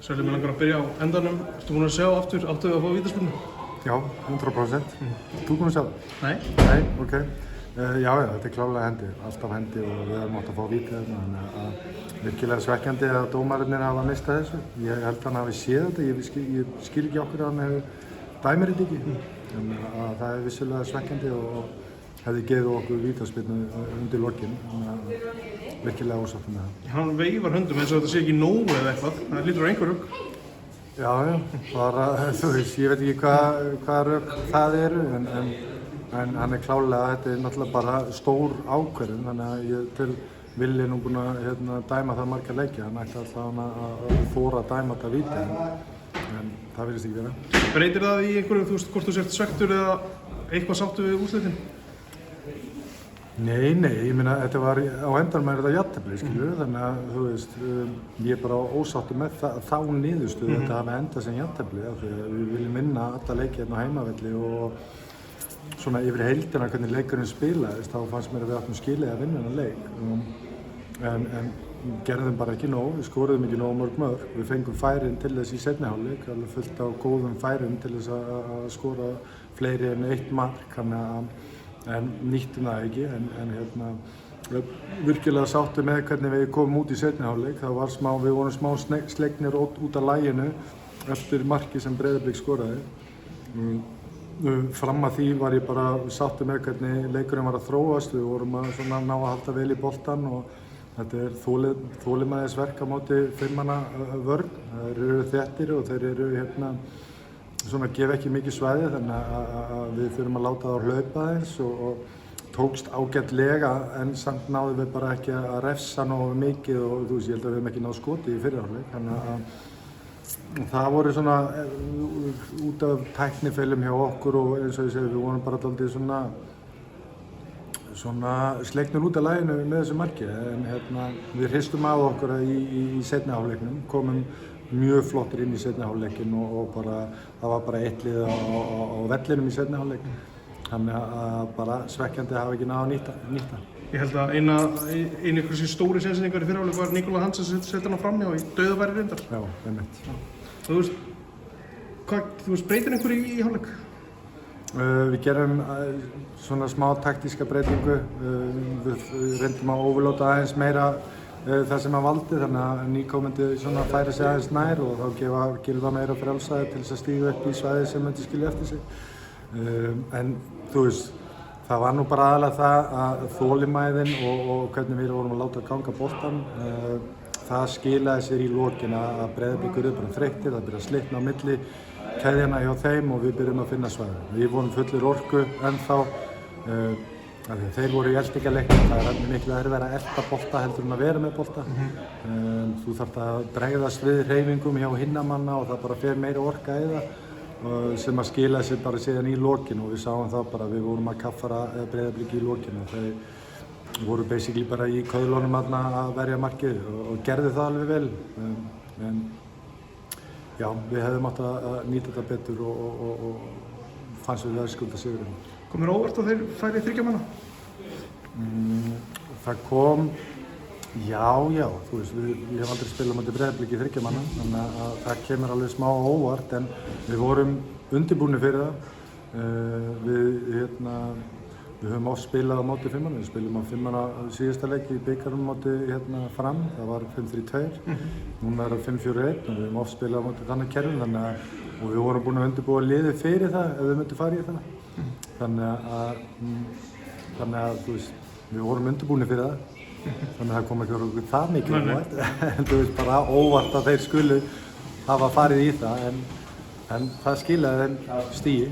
Sverrir, mig langar að byrja á endanum. Ertu búinn að sjá aftur, áttu að fá vítaspyrnu? Já, 100%. Þú búinn að sjá það? Nei. Nei, ok. Já, þetta klárlega hendi, alltaf hendi og við erum átt að fá vítið þarna, þannig að virkilega svekkjandi að dómararnir hafa mistað þessu. Ég held að hann hafi séð þetta, ég skil ekki okkur að hann hefur dæmir þetta ekki. Þannig að það er vissulega svekkjandi og hefði gefið okkur vítaspyrnu undir lokin, þannig að virkilega ósáttur með það. Hann veifar höndum eins og þetta sé ekki nógu eða eitthvað, það lítur á einhver rugg. Já, bara, þú veist, ég veit ekki hvað rugg það eru, en hann er klárlega, þetta er náttúrulega bara stór ákvörðun, þannig að ég til Villi nú búinn að dæma það marga leiki, hann ætti alltaf að þora að dæma þetta víti, en það virðist ekki vera. Breytir það í einhverju, þú veist, hvort þú sért svekktur eða eitthvað sáttu við úrslitin? Nei, ég meina, þetta var á endanum er þetta jafntefli, skilur, þannig að, þú veist, ég er bara ósáttur með þá niðurstöðu þetta hafi endað sem jafntefli, af því að við viljum vinna alla leiki hérna á heimavelli og svona yfir heildina hvernig leikurinn spilaðist, þá fannst mér að við áttum skilið að vinna þennan leik, en gerðum bara ekki nóg, við skoruðum ekki nóg mörg mörg, við fengum færin til þess í seinni hálfleik, alveg fullt á góðum færin til þess að skora fleiri en 1 mark, en nýttum það ekki, en virkilega sáttu með hvernig við komum út í seinni hálfleik, við vorum smá slegnir út af laginu eftir marki sem Breiðablik skoraði. Fram að því var ég bara sáttu með hvernig leikurinn var að þróast, við vorum að ná að halda vel í boltann og þetta er þolinmæðisverk á móti 5 manna vörn. Þeir eru þéttir og þeir eru gefa ekki mikið svæði, þannig að við þurfum að láta það hlaupa eins og tókst ágætlega, en samt náðum við bara ekki að refsa nógu mikið og þú veist, ég held að við höfum ekki náð skoti í fyrri hálfleik, þannig að það voru út af tæknifeilum hjá okkur og eins og ég segi, við vorum bara dálítið svona slegnir út af laginu með þessu marki, en við hristum af okkur í seinni hálfleiknum, komum mjög flottir inn í seinni hálfleikin og það var bara 1 lið á vellinum í seinni hálfleik, þannig að bara svekkjandi hafa ekki náð að nýta. Ég held að einu ykkur stóri sénsendingar í fyrri hálfleik var Nikolaj Hansen sem setti hana framhjá í dauðafæri reyndar. Já, einmitt. Þú veist, breytir einhverju í hálfleik? Við gerum svona smá taktíska breytingu, við reyndum að overlóta aðeins meira það sem að valdi, þannig að Níko myndi færa sig aðeins nær og þá gefa Gylfa meira frjálsræði til þess að stíga upp í svæði sem myndi skilja eftir sig. En þú veist, það var nú bara aðalega það að þolinmæðin og hvernig við vorum að láta ganga boltann, það skilaði sér í lokin að Breiðablik urðu bara þreyttir, það byrjaði að slitna á milli keðjana hjá þeim og við byrjum að finna svæði. Við vorum fullir orku ennþá, þeir voru í eltingaleiknum, það er miklu erfiðara að elta bolta heldur en að vera með bolta. Þú þarft að bregðast við hreyfingum hjá hinnamanna og það bara fer meira orka í það sem að skila sér bara síðan í lokinu og við sáum það bara, við vorum að kaffara Breiðablik í lokinu. Þeir voru basically bara í köðlunum að verja markið og gerðu það alveg vel. En já, við hefðum átt að nýta þetta betur og fannst við verðskulda sigurinn. Kom þér óvart að þeir færi 3 manna? Það kom, já, þú veist, ég hef aldrei spilað á móti Breiðablik í 3 manna, þannig að það kemur alveg smá óvart, en við vorum undirbúnir fyrir það. Við höfum oft spilað á móti 5 manna, við spilum á 5 manna síðasta leik í bikarnum móti Fram, það var 5-3-2, núna er það 5-4-1 og við höfum oft spilað á móti þannig kerfum, og við vorum búin að undirbúa liðið fyrir það ef við myndum fara í það. Þannig að þú veist, við vorum undirbúinir fyrir það, þannig að það kom ekki okkur það mikið óvart, en þú veist bara óvart að þeir skulu hafa farið í það, en það skilaði þeim stigi.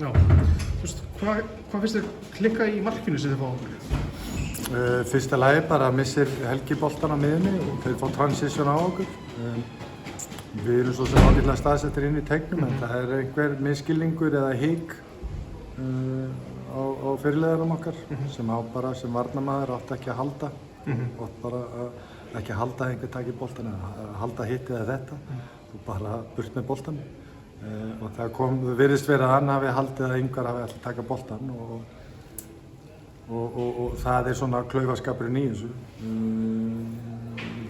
Já, þú veist, hvað finnst þér klikka í markinu sem þið fá okkur? Fyrsta lagi bara missir Helgi boltan á miðjunni og þeir fá transition á okkur. Við erum svo sem ágætlega staðsettir inn í teignum, en það er einhver misskilningur eða hik á fyrirliðarum okkar sem varnarmaður átti ekki að halda, átti bara ekki að halda að einhver taki boltan eða halda hitt eða þetta og bara burt með boltan. Og það virðist verið að hann hafi haldið að Ingvar hafi alltaf taka boltan og það er svona klaufaskapurinn í þessu.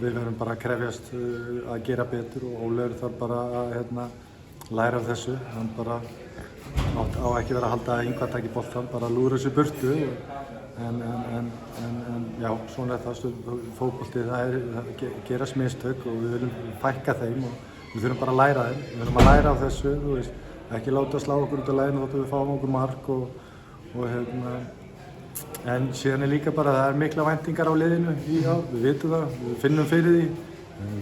við verðum bara að krefjast að gera betur og Ólafur þarf bara að læra af þessu. Hann bara á ekki vera að halda að Ingvar taki boltann, bara lúra þessu burtu. En já, svona er það fótbolti, það gerast mistök og við viljum fækka þeim og við þurfum bara að læra þeim. Við þurfum að læra af þessu, þú veist, ekki láta slá okkur út af laginu þótt að við fáum okkur mark en síðan er líka bara að það er mikla væntingar á liðinu í ár, við vitum það, við finnum fyrir því,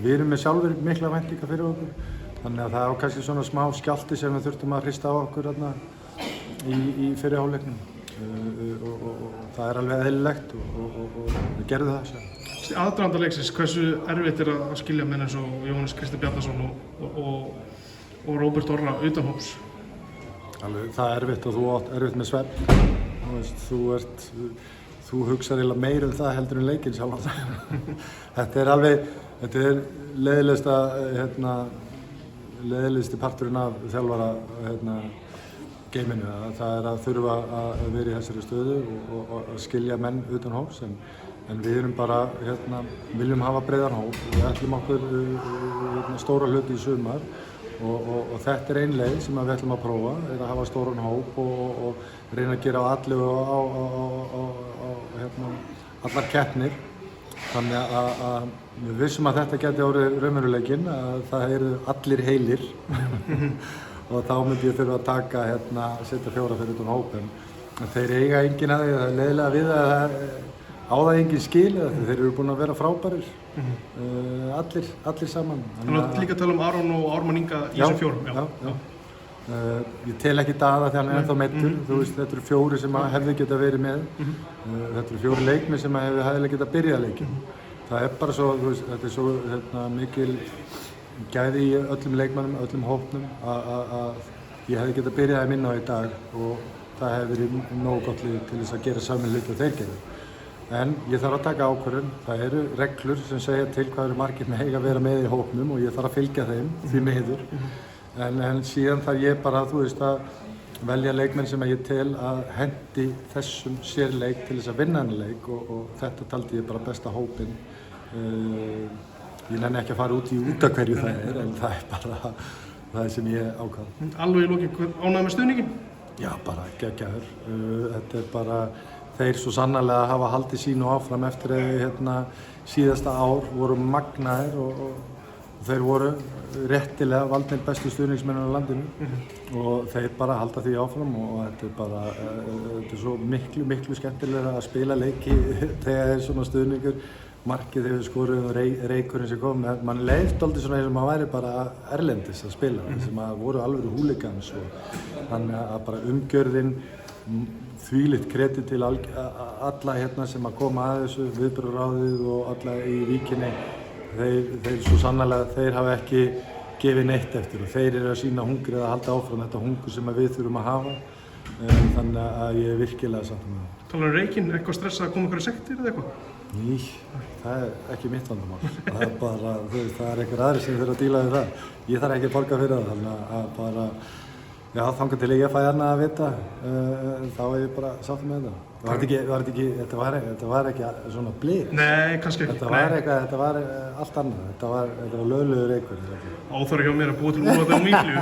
við erum með sjálfur mikla væntingar fyrir okkur. Þannig að það er kannski svona smá skjálfti sem við þurftum að hrista á okkur í fyrri hálfleiknum. Og það er alveg eðlilegt og við gerðum það sjálf. Aðdraganda leiksins, hversu erfitt er að skilja menn eins og Jóhannes Kristinn Bjarnason og Róbert Orra utanhóps? Alveg, það er erfitt og þú átt erfitt með svefn. Þú hugsar eiginlega meira það heldur en leikinn sjálfan. Þetta er leiðilegasti parturinn af þjálfara geiminu. Það er að þurfa að vera í þessari stöðu og að skilja menn utan hóps. En við erum bara, viljum hafa breiðan hóp. Við ætlum okkur stóra hluti í sumar og þetta er ein leið sem við ætlum að prófa, er að hafa stóran hóp og reyna að gera aðlögu á allar keppnir. Þannig að við vissum að þetta geti orðið raunveruleikinn, að það eru allir heilir og þá myndi ég þurfa að taka, setja 4 fyrir utan hóp. En þeir eiga enginn að því, það er leiðilega við að á það enginn skil, þeir eru búin að vera frábærir, allir saman. Þannig að líka tala Aron og Ármann Inga í þessum 4. Já. Ég tel ekki Daða þegar hann er ennþá meiddur, þú veist, þetta eru 4 sem hefðu getað verið með, þetta eru 4 leikmenn sem hefðu getað byrjað leikinn. Það er bara svo, þú veist, þetta er svo mikil gæði í öllum leikmannum, öllum hópnum að ég hefði getað byrjað minna á í dag og það hefði verið nógu gott lið til þess að gera saman hluti og þeir gerðu. En ég þarf að taka ákvörðun, það eru reglur sem segja til hvað eru margir með að vera með í hópnum og ég þarf að fylgja þeim því miður. En síðan þarf ég bara, þú veist, að velja leikmenn sem ég tel að hendi þessum sérleik til þess að vinna henni leik og þetta taldi ég bara besta hópinn. Ég nenni ekki að fara út af hverju það er, en það er bara það sem ég ákvað. Alveg í lokin, ánægður með stuðninginn? Já, bara geggjaður. Þetta er bara þeir svo sannarlega hafa haldið sínu áfram eftir að síðasta ár voru magnaðir og þeir voru réttilega valdnir bestu stuðningsmennir á landinu og þeir bara halda því áfram og þetta er svo miklu skemmtilega að spila leiki þegar er svona stuðningur. Markið þegar við skorum og reykurinn sem kom, mann leiðst aldrei svona eins og maður væri bara erlendis að spila, sem að voru alvöru húligans og þannig að bara umgjörðin, þvílíkt kredit til alla sem að koma að þessu, viðbragðsráðið og alla í Víkinni, þeir svo sannarlega, þeir hafa ekki gefið neitt eftir og þeir eru að sýna hungrið að halda áfram þetta hungur sem við þurfum að hafa, þannig að ég er virkilega sátt með það. Talar Reykinn eitthvað stressað að koma einhverja sektir eða eitthvað? Ný, það er ekki mitt vandamál. Það er bara, þú veist, það er einhver aðri sem þurfa að díla við það. Ég þarf ekki að borga fyrir það, þannig að bara, já, þangað til ég fæ annað að vita, þá er ég bara sáttur með þetta. Þetta var ekki svona blíð. Nei, kannski ekki. Þetta var allt annað. Þetta var löglegur reykur. Áþarf hjá mér að búa til úrvalda á Míklíu.